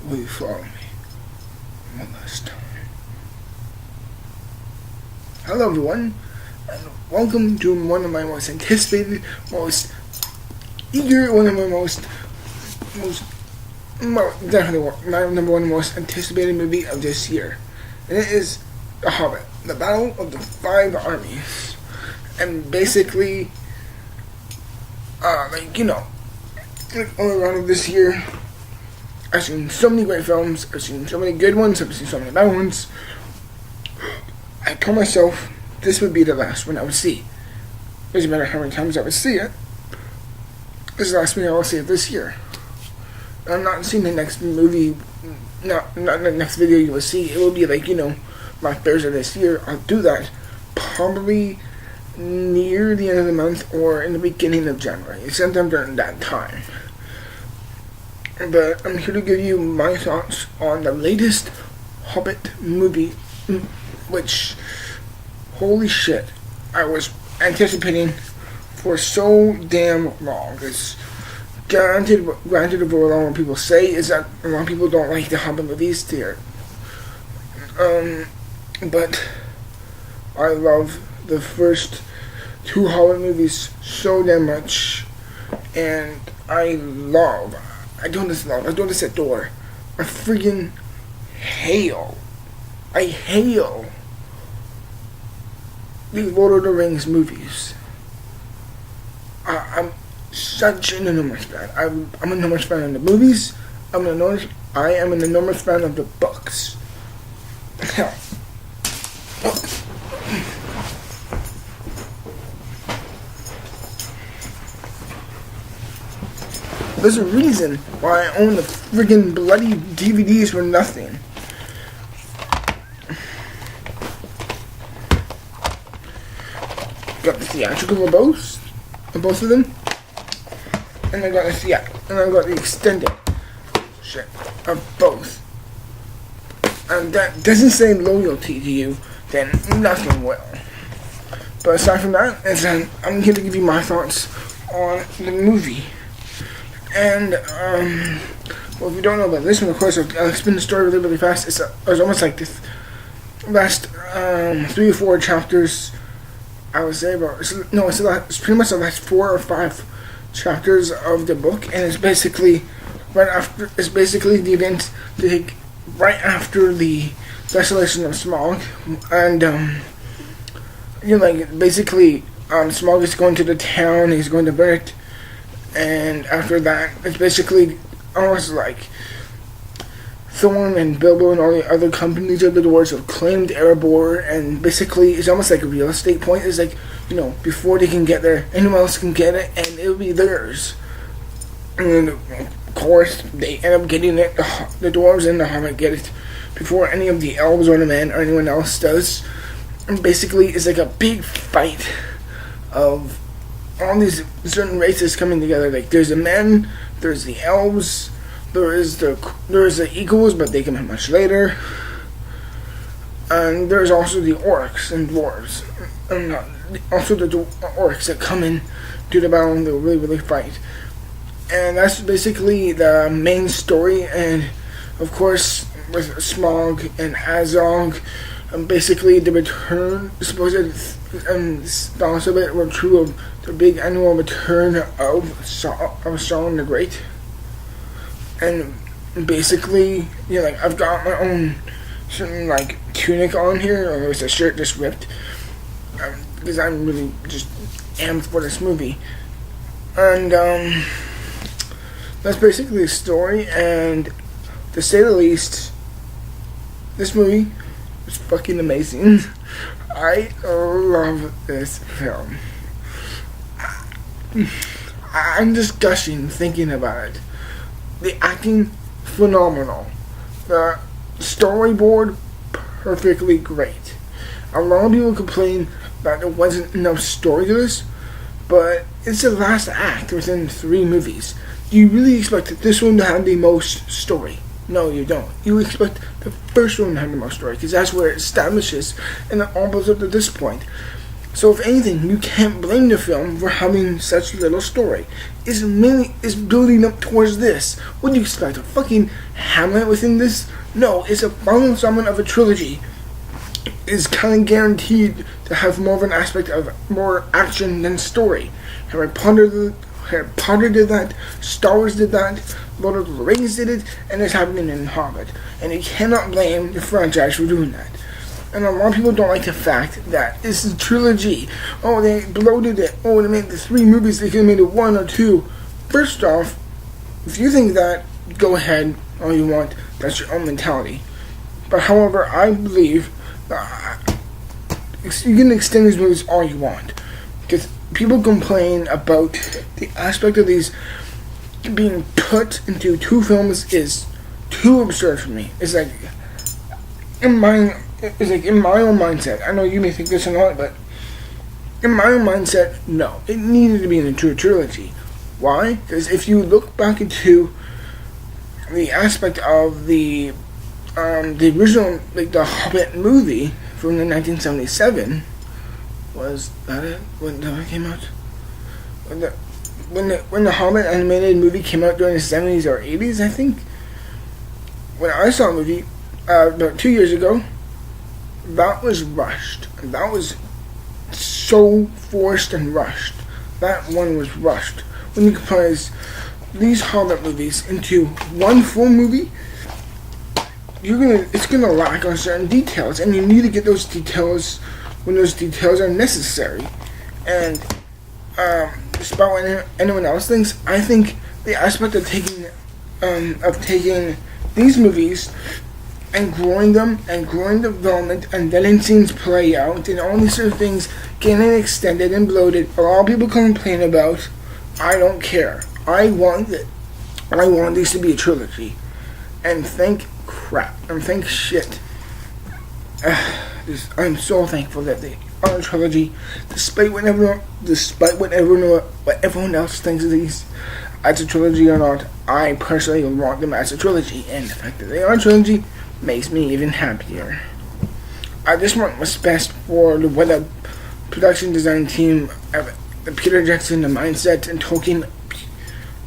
Will you follow me one last time? Hello everyone, and welcome to one of my most anticipated, most eager, one of my definitely my number one most anticipated movie of this year. And it is The Hobbit, the Battle of the Five Armies. And basically, all around this year, I've seen so many great films, I've seen so many good ones, I've seen so many bad ones. I told myself this would be the last one I would see. Doesn't matter how many times I would see it. This is the last movie I will see it this year. I'm not seeing the next movie, not the next video you will see. It will be my Thursday this year. I'll do that probably near the end of the month or in the beginning of January, sometime during that time. But I'm here to give you my thoughts on the latest Hobbit movie, which, holy shit, I was anticipating for so damn long. It's granted what a lot of people say is that a lot of people don't like the Hobbit movies there. But I love the first two Hobbit movies so damn much, and I don't just adore, I freaking hail the Lord of the Rings movies. I'm such an enormous fan. I'm an enormous fan of the movies. I am an enormous fan of the books. Hell. There's a reason why I own the friggin' bloody DVDs for nothing. Got the theatrical of both of them, and I got the extended shit of both. And that doesn't say loyalty to you, then nothing will. But aside from that, I'm here to give you my thoughts on the movie. And, well, if you don't know about this one, of course, I'll explain the story really fast. It's almost like the last 3 or 4 chapters, I would say, it's pretty much the last 4 or 5 chapters of the book, and it's basically the event right after the desolation of Smaug, and, Smaug is going to the town, he's going to burn it. And after that, it's basically almost like Thorn and Bilbo and all the other companies of the dwarves have claimed Erebor, and basically it's almost like a real estate point. It's like, before they can get there, anyone else can get it, and it'll be theirs. And of course, they end up getting it. The dwarves and the Hobbit get it before any of the elves or the men or anyone else does. And basically, it's like a big fight of all these certain races coming together. Like, there's the men, there's the elves, there's the eagles, but they come in much later, and there's also the orcs and dwarves, and also the orcs that come in to the battle and they really fight. And that's basically the main story. And of course, with Smaug and Azog, basically the return, the also bit were true of the big annual return of Sauron the Great. And basically, I've got my own certain tunic on here, or it's a shirt just ripped, because I'm really just amped for this movie. And that's basically the story. And to say the least, this movie is fucking amazing. I love this film. I'm just gushing thinking about it. The acting, phenomenal. The storyboard, perfectly great. A lot of people complain that there wasn't enough story to this, but it's the last act within 3 movies. Do you really expect this one to have the most story? No, you don't. You expect the first one to have the most story, because that's where it establishes, and it all builds up to this point. So if anything, you can't blame the film for having such little story. It's building up towards this. What do you expect? A fucking Hamlet within this? No, it's a final installment of a trilogy. It's kind of guaranteed to have more of an aspect of more action than story. Harry Potter did that, Star Wars did that, Lord of the Rings did it, and it's happening in Hobbit. And you cannot blame the franchise for doing that. And a lot of people don't like the fact that this is a trilogy. Oh, they bloated it. Oh, they made the 3 movies. They could have made it 1 or 2. First off, if you think that, go ahead all you want. That's your own mentality. But however, I believe you can extend these movies all you want. Because people complain about the aspect of these being put into 2 films is too absurd for me. It's like in my own mindset. I know you may think this or not, but in my own mindset, no. It needed to be in a true trilogy. Why? Because if you look back into the aspect of the original, like the Hobbit movie from the 1977, was that it? When that came out? When the Hobbit animated movie came out during the 70s or 80s, I think. When I saw the movie about 2 years ago, that was rushed. That was so forced and rushed. That one was rushed. When you compare these Hobbit movies into one full movie, it's gonna lack on certain details, and you need to get those details when those details are necessary. And despite what anyone else thinks, I think the aspect of taking these movies and growing development, and letting scenes play out, and all these sort of things getting extended and bloated. A lot of people complain about. I don't care. I want these to be a trilogy, and thank shit. I'm so thankful that they are a trilogy, despite what everyone else thinks of these as a trilogy or not. I personally want them as a trilogy, and the fact that they are a trilogy makes me even happier. I just want what's best for the production design team, the Peter Jackson, the mindset, and Tolkien,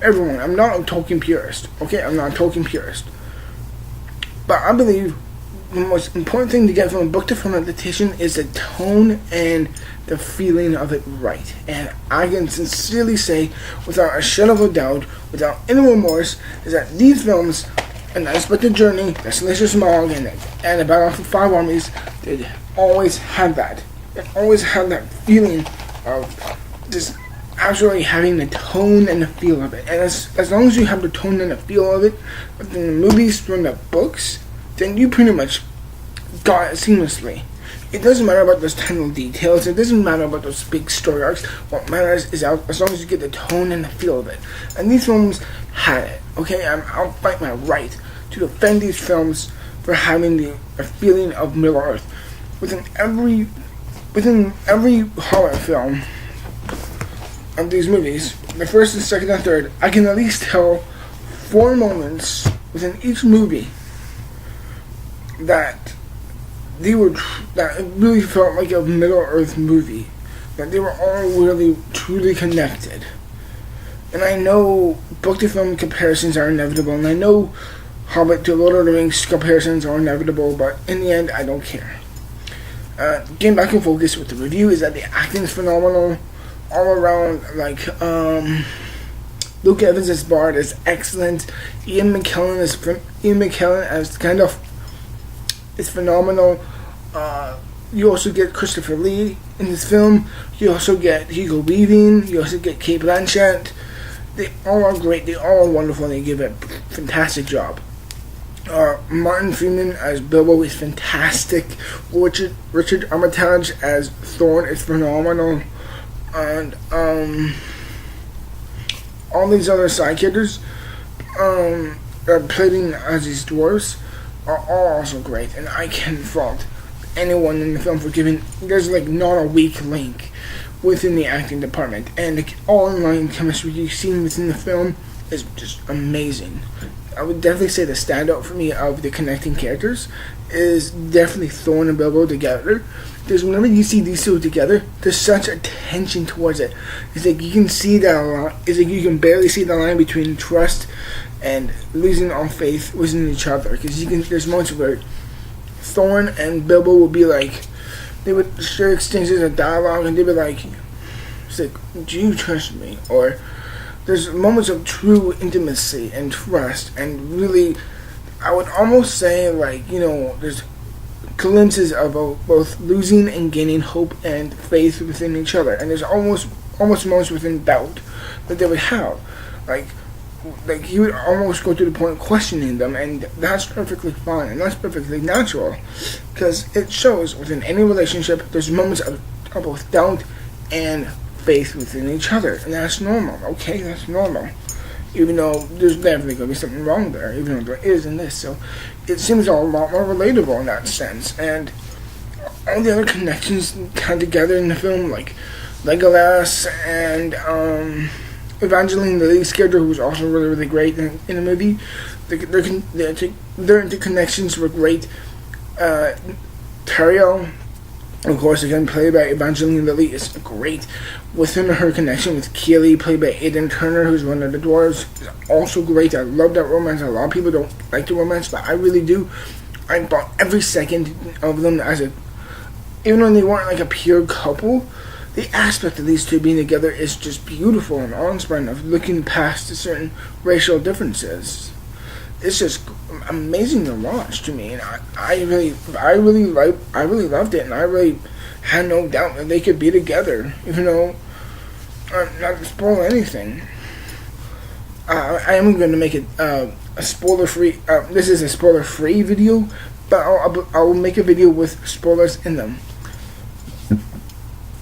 everyone. I'm not a Tolkien purist, okay? I'm not a Tolkien purist. But I believe the most important thing to get from a book to film adaptation is the tone and the feeling of it right. And I can sincerely say, without a shadow of a doubt, without any remorse, is that these films, and The Unexpected Journey, The Salacious Mog, and The Battle for 5 Armies, they always had that. They always had that feeling of just actually having the tone and the feel of it. And as long as you have the tone and the feel of it within the movies from the books, then you pretty much got it seamlessly. It doesn't matter about those tiny details. It doesn't matter about those big story arcs. What matters is as long as you get the tone and the feel of it. And these films had it. Okay, I'll fight my right to defend these films for having the feeling of Middle Earth. Within every horror film of these movies, the first and second and third, I can at least tell 4 moments within each movie that it really felt like a Middle Earth movie. That they were all really, truly connected. And I know book to film comparisons are inevitable, and I know Hobbit to Lord of the Rings comparisons are inevitable, but in the end, I don't care. Getting back in focus with the review is that the acting is phenomenal all around. Like, Luke Evans as Bard is excellent. Ian McKellen as Gandalf is phenomenal. You also get Christopher Lee in this film. You also get Hugo Weaving. You also get Cate Blanchett. They all are great. They all are wonderful. They give a fantastic job. Martin Freeman as Bilbo is fantastic. Richard Armitage as Thorn is phenomenal. And all these other side characters playing as these dwarves are all also great. And I can't fault anyone in the film for giving. There's like not a weak link within the acting department, and the all-in-line chemistry you've seen within the film is just amazing. I would definitely say the standout for me of the connecting characters is definitely Thorne and Bilbo together. Because whenever you see these two together, there's such a tension towards it. It's like you can see that line. It's like you can barely see the line between trust and losing all faith within each other. Because there's moments where Thorne and Bilbo will be like, they would share exchanges of dialogue, and they'd be like, it's like, do you trust me? Or there's moments of true intimacy and trust, and really, I would almost say, like, there's glimpses of both losing and gaining hope and faith within each other, and there's almost moments within doubt that they would have, like you would almost go to the point of questioning them, and that's perfectly fine, and that's perfectly natural, because it shows within any relationship there's moments of both doubt and faith within each other, and that's normal. Okay, that's normal, even though there's definitely going to be something wrong there, even though there is in this. So it seems a lot more relatable in that sense, and all the other connections come together in the film, like Legolas and Evangeline Lilly's character, who was also really, really great in the movie. Their interconnections were great. Tariel, of course, again played by Evangeline Lilly, is great. Within her connection with Keely, played by Aidan Turner, who's one of the dwarves, is also great. I love that romance. A lot of people don't like the romance, but I really do. I bought every second of them even when they weren't like a pure couple. The aspect of these two being together is just beautiful and awe-inspiring, of looking past the certain racial differences. It's just amazing to watch to me, and I really loved it, and I really had no doubt that they could be together, even though not to spoil anything. I am going to make it a spoiler-free. This is a spoiler-free video, but I'll make a video with spoilers in them.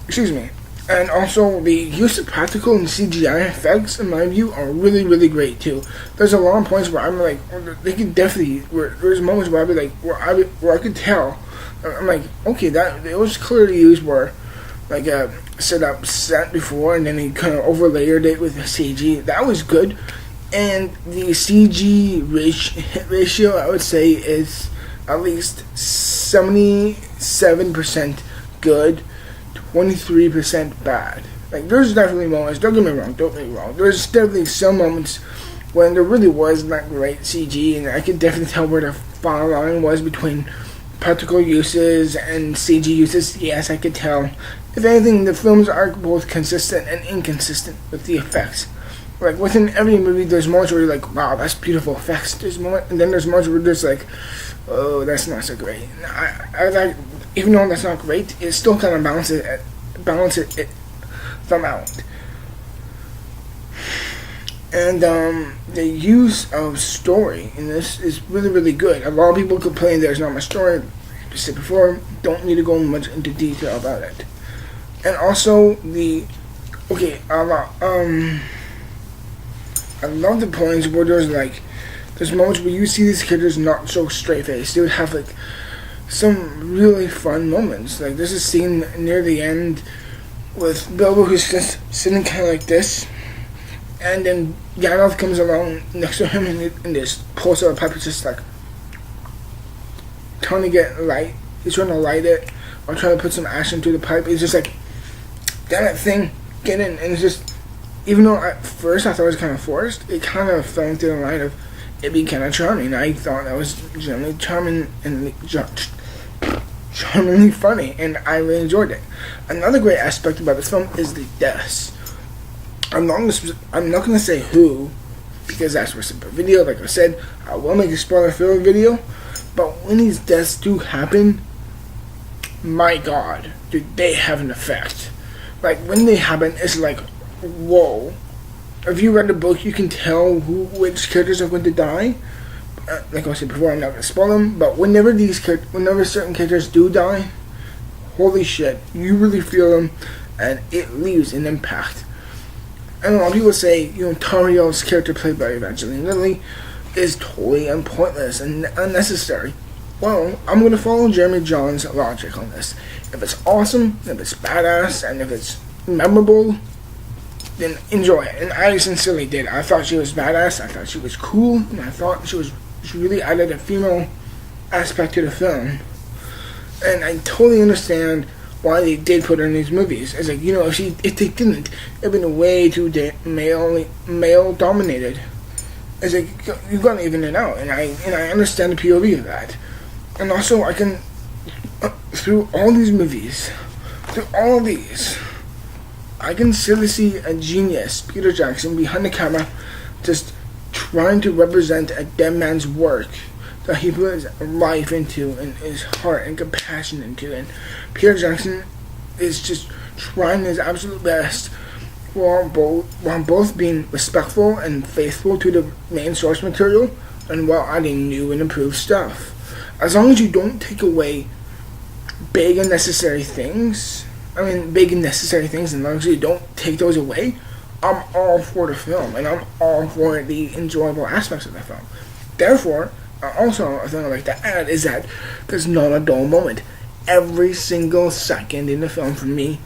Excuse me. And also, the use of practical and CGI effects, in my view, are really, really great, too. There's a lot of points where I'm like, they can definitely, there's moments where I'll be like, where I could tell, I'm like, okay, that, it was clearly used where, like, set before, and then he kind of overlayered it with the CG. That was good. And the CG hit ratio, I would say, is at least 77% good, 23% bad. Like, there's definitely moments, don't get me wrong, there's definitely some moments when there really was not great CG, and I could definitely tell where the fine line was between practical uses and CG uses. Yes, I could tell. If anything, the films are both consistent and inconsistent with the effects. Like, within every movie, there's moments where you're like, wow, that's beautiful effects. And then there's moments where there's like, oh, that's not so great. I like, even though that's not great, it still kind of balances them out. And the use of story in this is really, really good. A lot of people complain there's not much story. Like I said before, don't need to go much into detail about it. And also I love the points where there's moments where you see these characters not so straight faced. They would have like some really fun moments. Like, there's a scene near the end with Bilbo, who's just sitting kind of like this, and then Gandalf comes along next to him and just pulls out a pipe. It's just like trying to get light. He's trying to light it or trying to put some ash into the pipe. It's just like, damn it, thing, get in. And it's just, even though at first I thought it was kind of forced, it kind of fell into the line of it being kind of charming. I thought that was generally charming and charmingly funny, and I really enjoyed it. Another great aspect about this film is the deaths. I'm not going to say who, because that's for a simple video. Like I said, I will make a spoiler-filled video, but when these deaths do happen, my God, do they have an effect. Like, when they happen, it's like, whoa. If you read the book, you can tell which characters are going to die. Like I said before, I'm not going to spoil them, but whenever certain characters do die, holy shit, you really feel them, and it leaves an impact. And a lot of people say, Tariel's character, played by Evangeline Lilly, is totally pointless and unnecessary. Well, I'm going to follow Jeremy John's logic on this. If it's awesome, if it's badass, and if it's memorable, then enjoy it. And I sincerely did. I thought she was badass. I thought she was cool, and I thought she really added a female aspect to the film. And I totally understand why they did put her in these movies. It's like, if they didn't, it'd been way too male dominated. It's like, you gotta even it out, and I understand the POV of that. And also, I can, through all these movies, through all of these, I can still see a genius, Peter Jackson, behind the camera, just trying to represent a dead man's work that he put his life into, and his heart and compassion into. And Peter Jackson is just trying his absolute best while both being respectful and faithful to the main source material, and while adding new and improved stuff. As long as you don't take away big and necessary things, and as long as you don't take those away, I'm all for the film, and I'm all for the enjoyable aspects of the film. Therefore, also a thing I like to add is that there's not a dull moment. Every single second in the film, for me,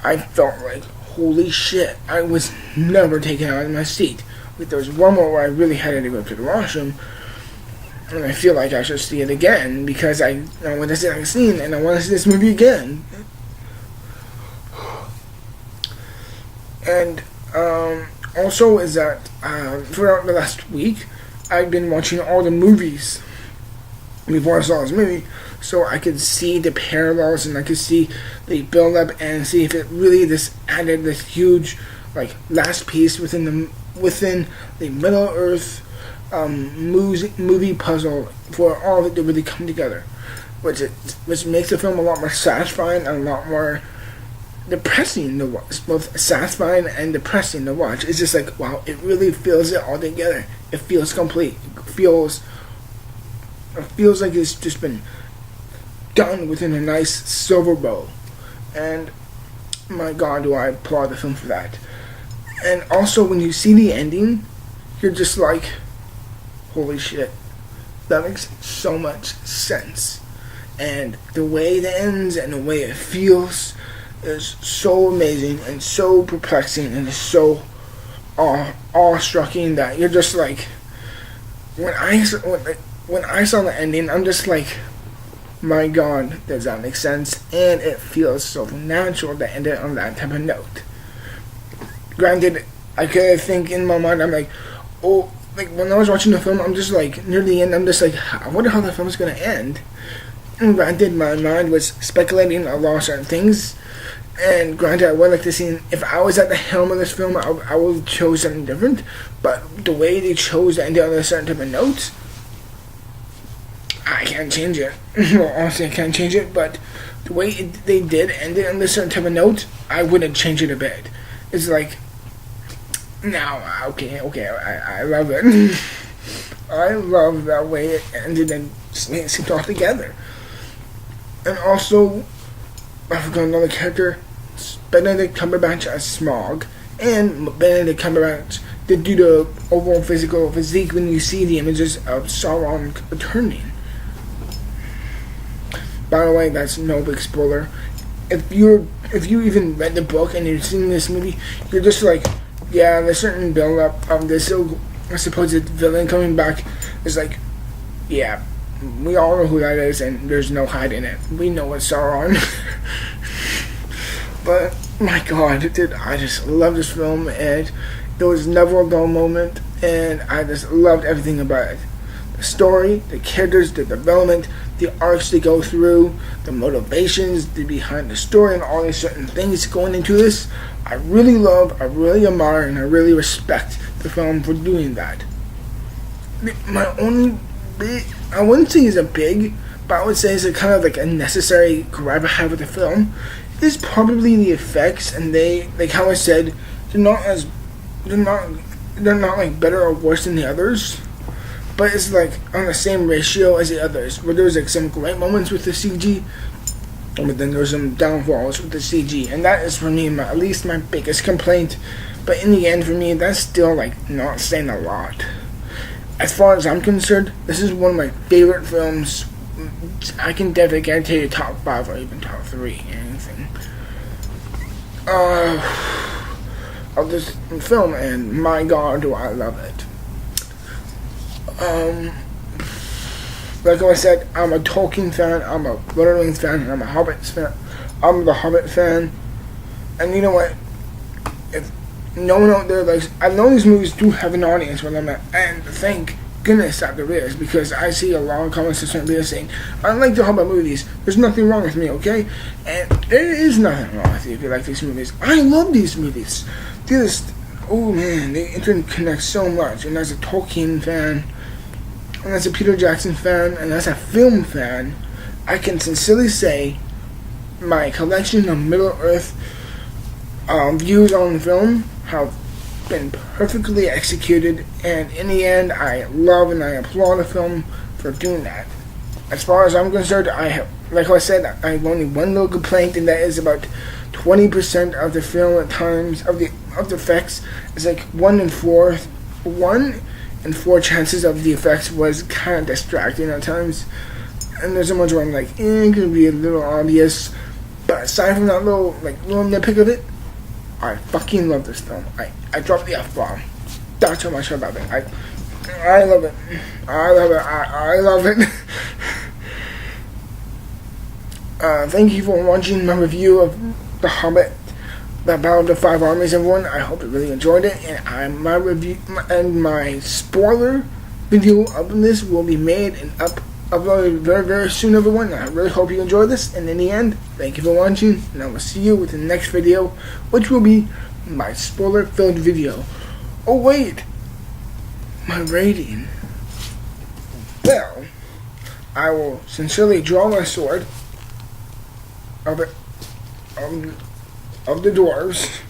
I felt like, holy shit, I was never taken out of my seat. Like, there was one more where I really had to go to the washroom, and I feel like I should see it again, because I want to see that scene, and I want to see this movie again. And also is that throughout the last week, I've been watching all the movies before I saw this movie, so I could see the parallels, and I could see the build up, and see if it really just added this huge, last piece within the Middle Earth movie puzzle for all of it to really come together, which makes the film a lot more satisfying and a lot more depressing to watch. It's both satisfying and depressing to watch. It's just like, wow, it really feels it all together. It feels complete. It feels like it's just been done within a nice silver bow. And my God, do I applaud the film for that. And also, when you see the ending, you're just like, holy shit, that makes so much sense. And the way it ends and the way it feels is so amazing and so perplexing and so awe-striking that you're just like, when I saw the ending, I'm just like, my God, does that make sense? And it feels so natural to end it on that type of note. Granted, I could think in my mind, I'm like, oh, when I was watching the film, I'm just like, near the end, I'm just like, I wonder how the film's gonna end. And granted, my mind was speculating a lot of certain things. And granted, I would like to see, if I was at the helm of this film, I would have chose something different. But the way they chose to end it on a certain type of note, I can't change it. Well, honestly, I can't change it, but the way they did end it on a certain type of note, I wouldn't change it a bit. It's like, now, okay, I love it. I love that way it ended and synced all together. And also, I forgot another character, Benedict Cumberbatch as Smaug, and Benedict Cumberbatch did do the overall physique when you see the images of Sauron returning. By the way, that's no big spoiler. If you even read the book and you've seen this movie, you're just like, yeah, there's certain build up of this supposed villain coming back. It's like, yeah, we all know who that is, and there's no hiding it. We know it's Sauron. But my God, dude, I just love this film, and there was never a dull moment, and I just loved everything about it. The story, the characters, the development, the arcs they go through, the motivations behind the story, and all these certain things going into this. I really love, I really admire, and I really respect the film for doing that. My only big, I wouldn't say it's a big, but I would say it's a kind of like a necessary grab I have with the film, is probably the effects. And they, like how I said, they're not like better or worse than the others, but it's like on the same ratio as the others, where there's like some great moments with the CG, but then there's some downfalls with the CG, and that is for me at least my biggest complaint. But in the end, for me, that's still like not saying a lot. As far as I'm concerned, this is one of my favorite films. I can definitely guarantee you top 5 or even top 3, anything. of this film, and my God, do I love it. Like I said, I'm a Tolkien fan, I'm a Lord of the Rings fan, and I'm a Hobbit fan. I'm the Hobbit fan, and you know what? If no one out there likes, I know these movies do have an audience when I'm at, and thank goodness that there is, because I see a lot of comments that people saying, I like the Hobbit movies, there's nothing wrong with me, okay? And there is nothing wrong with you if you like these movies. I love these movies. They just, oh man, they interconnect so much, and as a Tolkien fan, and as a Peter Jackson fan, and as a film fan, I can sincerely say my collection of Middle-earth views on film have been perfectly executed, and in the end, I love and I applaud the film for doing that. As far as I'm concerned, I have, like I said, I have only one little complaint, and that is about 20% of the film at times of the effects. It's like 1 in 4 chances of the effects was kind of distracting at times, and there's so much where I'm like, it could be a little obvious. But aside from that little nitpick of it, I fucking love this film. I dropped the F-bomb. That's how much I love it. I love it. I love it. I love it. Thank you for watching my review of The Hobbit, The Battle of the Five Armies, everyone. I hope you really enjoyed it. And my review and my spoiler video of this will be made and uploaded very, very soon, everyone. I really hope you enjoyed this. And in the end, thank you for watching, and I will see you with the next video, which will be my spoiler-filled video. Oh wait, my rating. Well, I will sincerely draw my sword of the dwarves,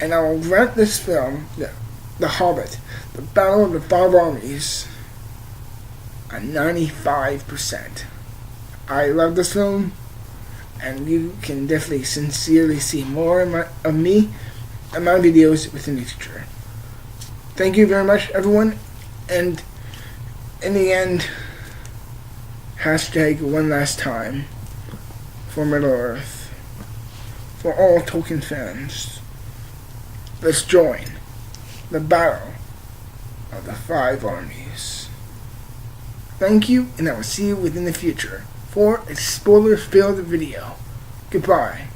and I will grant this film, The Hobbit, The Battle of the Five Armies, a 95%. I love this film, and you can definitely sincerely see more of me and my videos within the future. Thank you very much, everyone, and in the end, hashtag one last time for Middle-earth, for all Tolkien fans. Let's join the battle of the Five Armies. Thank you, and I will see you within the future for a spoiler-filled video. Goodbye.